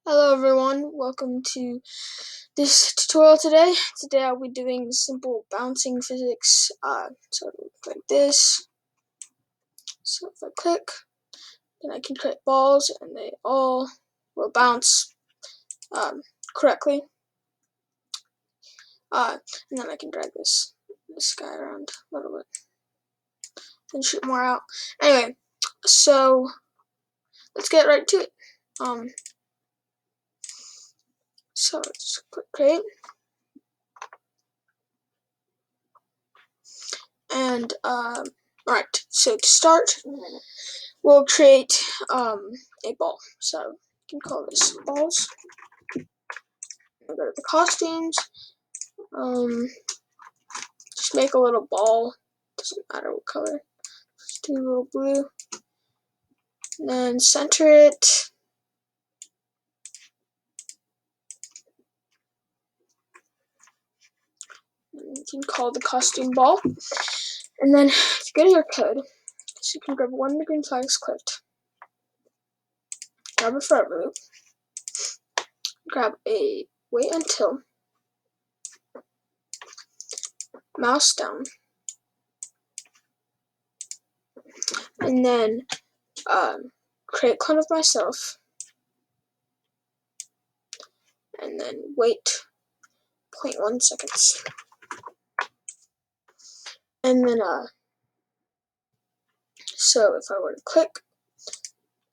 Hello everyone, welcome to this tutorial today. Today I'll be doing simple bouncing physics. So it'll look like this. So if I click, then I can create balls and they all will bounce correctly. And then I can drag this guy around a little bit and shoot more out. Anyway, so let's get right to it. So let's click create. And alright, so to start, we'll create a ball. So you can call this balls. I'll go to the costumes. Just make a little ball. Doesn't matter what color. Just do a little blue. And then center it. And you can call the costume ball. And then if you go to your code, so you can grab one of the green flags clicked. Grab a forever loop. Grab a wait until. Mouse down. And then create clone of myself. And then wait 0.1 seconds. And then so if I were to click,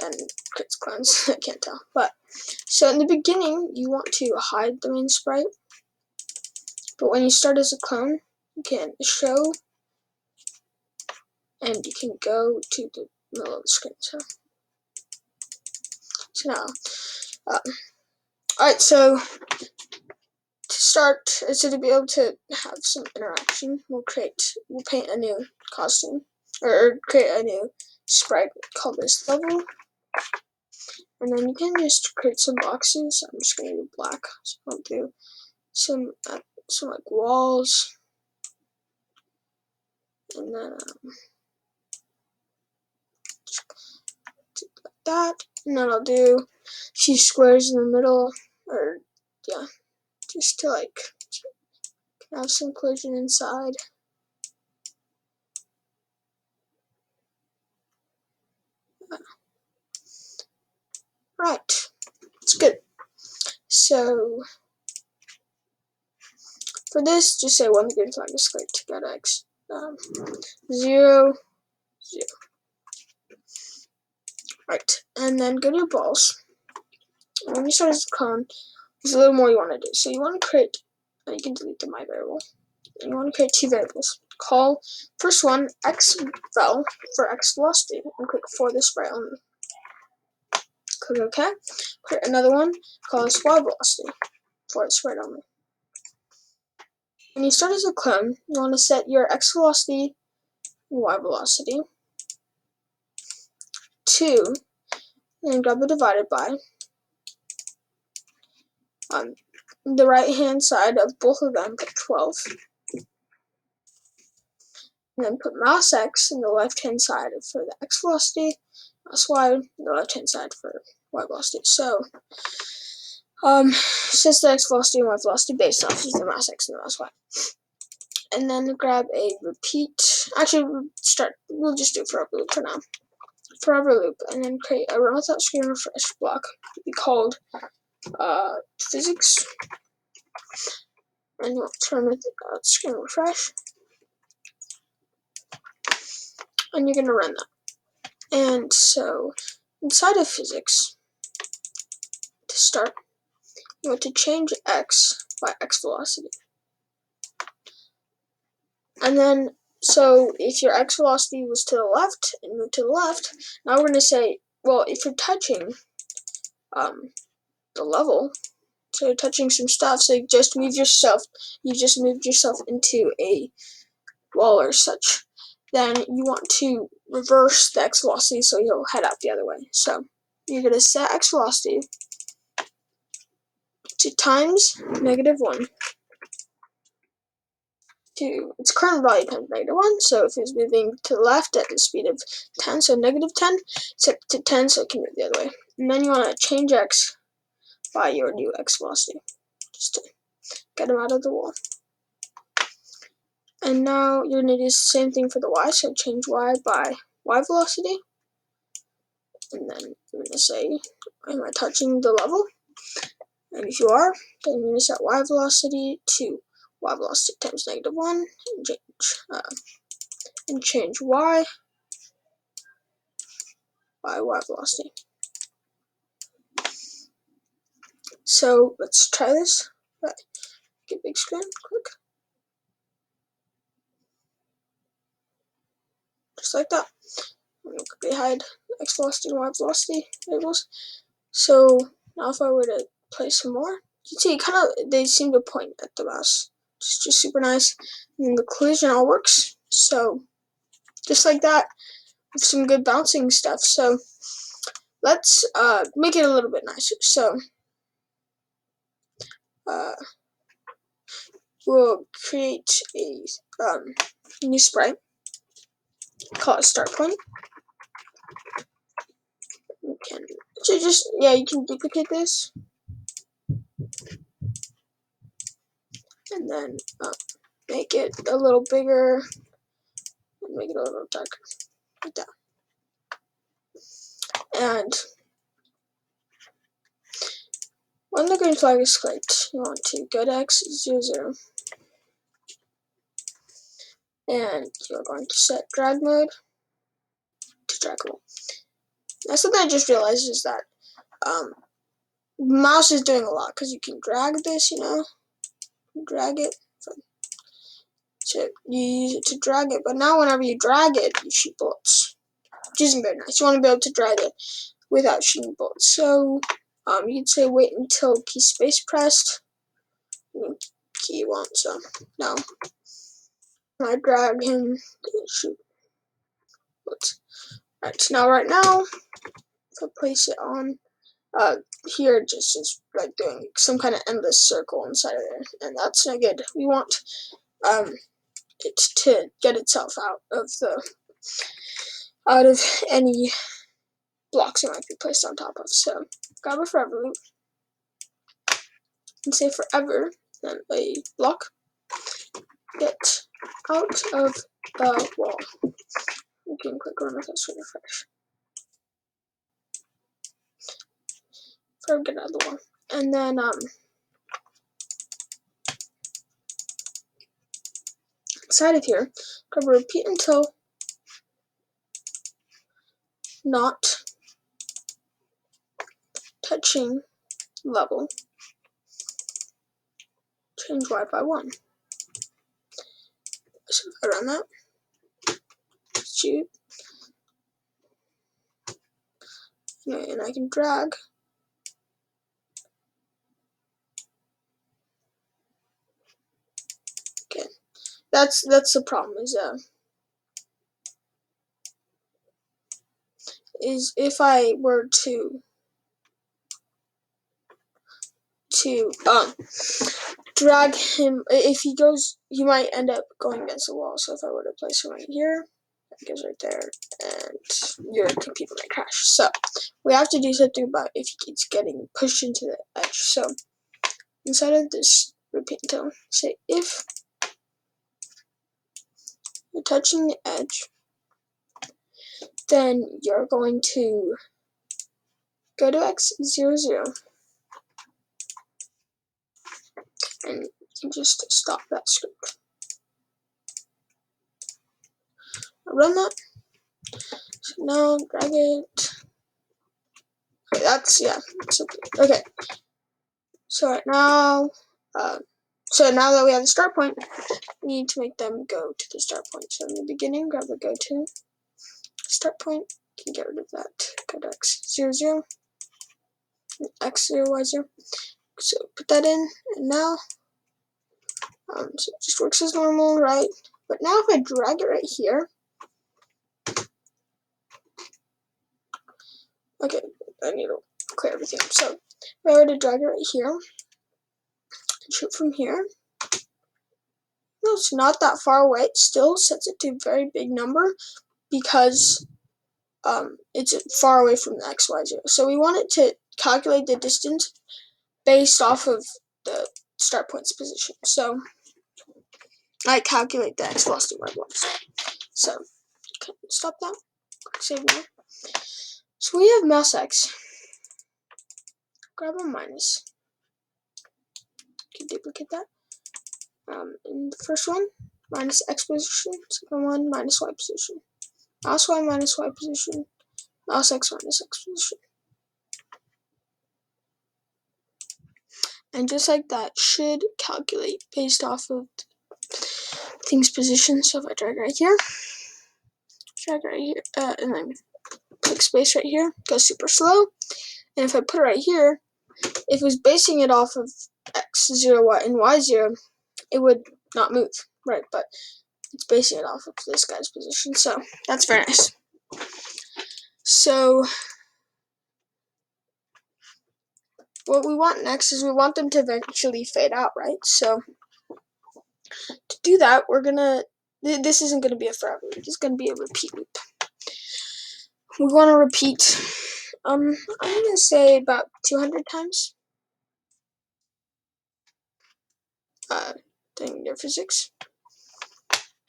then it creates clones. I can't tell. But so in the beginning you want to hide the main sprite. But when you start as a clone, you can show and you can go to the middle of the screen. So now alright, so to start, so to be able to have some interaction, we'll paint a new costume, or create a new sprite called this level, and then you can just create some boxes. I'm just going to do black, so I'll do some like walls, and then like that, and then I'll do a few squares in the middle, or yeah, just to like have some collision inside. Right, it's good. So for this, just say when the green flag is clicked, get x 0, 0. Right, and then go to your balls. And when you start as a clone, there's a little more you want to do. So you want to create, and you can delete the my variable. And you want to create two variables. Call first one xvel for x velocity, and click for the sprite only. Click OK. Create another one, call this y velocity for the sprite only. When you start as a clone, you want to set your x velocity and y velocity to, and grab a divided by, on the right hand side of both of them, put 12. And then put mouse x in the left hand side for the x velocity, mouse y in the left hand side for y velocity. So since the x velocity and y velocity based off is the mouse x and the mouse y. And then grab a repeat. Actually, we'll just do forever loop for now. Forever loop, and then create a run without screen refresh block. It'll be called physics. And you'll turn without screen refresh. And you're gonna run that. And so inside of physics, to start, you want to change x by x velocity. And then, so if your x velocity was to the left and move to the left, now we're going to say, well, if you're touching the level, so you're touching some stuff, so you just moved yourself into a wall or such, then you want to reverse the x velocity so you'll head out the other way. So you're going to set x velocity to times -1 to its current value times -1. So if it's moving to the left at the speed of 10, so -10, set to 10 so it can move the other way. And then you want to change x by your new x velocity, just to get them out of the wall. And now you're going to do the same thing for the y, so change y by y velocity. And then you're going to say, am I touching the level? And if you are, then you're going to set y velocity to y velocity times -1 and change y by y velocity. So let's try this. Right. Get big screen, click. Just like that. I'm going to quickly hide x velocity and y velocity labels. So now if I were to play some more, you can see they seem to point at the mouse. It's just super nice. And then the collision all works. So just like that, with some good bouncing stuff. So let's make it a little bit nicer. So we'll create a new sprite, call it start point. You can you can duplicate this, and then make it a little bigger, and make it a little darker, like that. And when the green flag is clicked, you want to go to x00, and you're going to set drag mode to draggable. Now something I just realized is that mouse is doing a lot, because you can drag this, drag it. So you use it to drag it, but now whenever you drag it, you shoot bullets, which isn't very nice. You want to be able to drag it without shooting bullets. So you can say wait until key space pressed. Key 1. So now I drag him to shoot bullets. Right now, if I place it on here, just is like doing some kind of endless circle inside of there, and that's not good. We want it to get itself out of any blocks it might be placed on top of. So grab a forever loop and say forever, then a block, get out of the wall. You can click on this to refresh. Forever get out of the wall. And then inside of here, grab a repeat until not touching level. Change y by 1. So if I run that, shoot, and I can drag. Okay, that's the problem. Is if I were to drag him, if he goes, he might end up going against the wall. So if I were to place him right here, that goes right there, and your computer might crash. So we have to do something about if he keeps getting pushed into the edge. So inside of this repeat until, say if you're touching the edge, then you're going to go to x00, and you can just stop that script. I'll run that. So now drag it. Okay, that's okay. So right now, now that we have the start point, we need to make them go to the start point. So in the beginning, grab the go to start point. You can get rid of that. Go to x00, x0, y0. So put that in, and now, so it just works as normal, right? But now if I drag it right here, okay, I need to clear everything up. So if I were to drag it right here, and shoot from here, no, it's not that far away. It still sets it to a very big number because it's far away from the XY0. So we want it to calculate the distance based off of the start point's position. So I calculate the x velocity y blocks. So okay, stop that. Save now. So we have mouse x. Grab a minus. Can duplicate that. In the first one, minus x position. Second one, minus y position. Mouse y minus y position. Mouse x minus x position. And just like that, should calculate based off of things position. So if I drag right here, and then click space right here, goes super slow. And if I put it right here, if it was basing it off of x0, y, and y0, it would not move, right? But it's basing it off of this guy's position, so that's very nice. So what we want next is we want them to eventually fade out, right? So to do that, we're gonna, this isn't gonna be a forever loop, it's gonna be a repeat loop. We want to repeat, I'm gonna say about 200 times. Linear physics.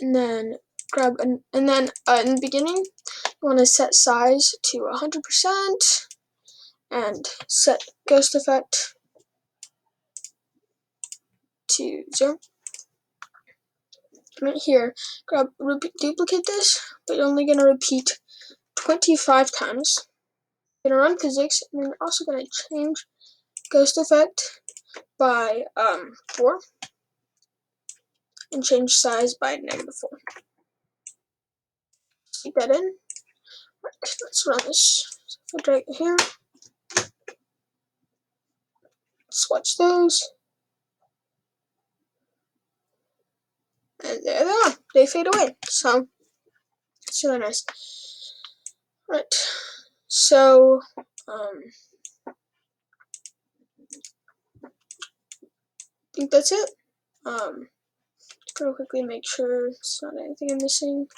And then grab and then in the beginning, you want to set size to 100% and set ghost effect to 0. Right here, duplicate this, but you're only gonna repeat 25 times. You're gonna run physics, and then you're also gonna change ghost effect by 4 and change size by -4. Keep that in. Right, let's run this. So if I drag it here, swatch those, and there they are. They fade away. So it's really nice. Right. So I think that's it. Gonna quickly make sure it's not anything I'm missing.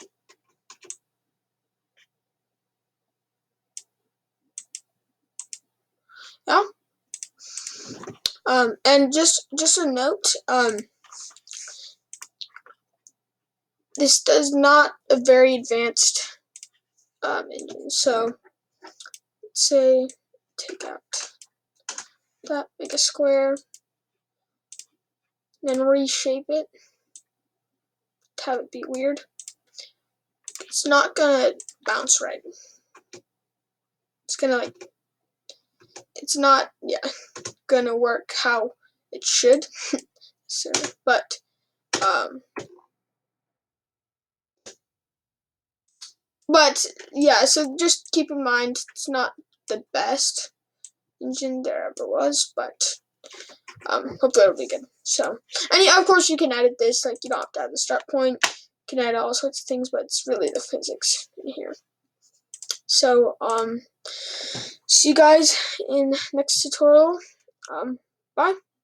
Yeah. And just a note, this does not a very advanced engine. So let's say take out that, make a square, then reshape it to have it be weird. It's not gonna bounce right. It's gonna like, it's not, yeah, gonna work how it should. So, but yeah, so just keep in mind it's not the best engine there ever was, but hopefully it'll be good. So, and yeah, of course you can edit this, like you don't have to have the start point, you can add all sorts of things, but it's really the physics in here. So see you guys in next tutorial. Bye.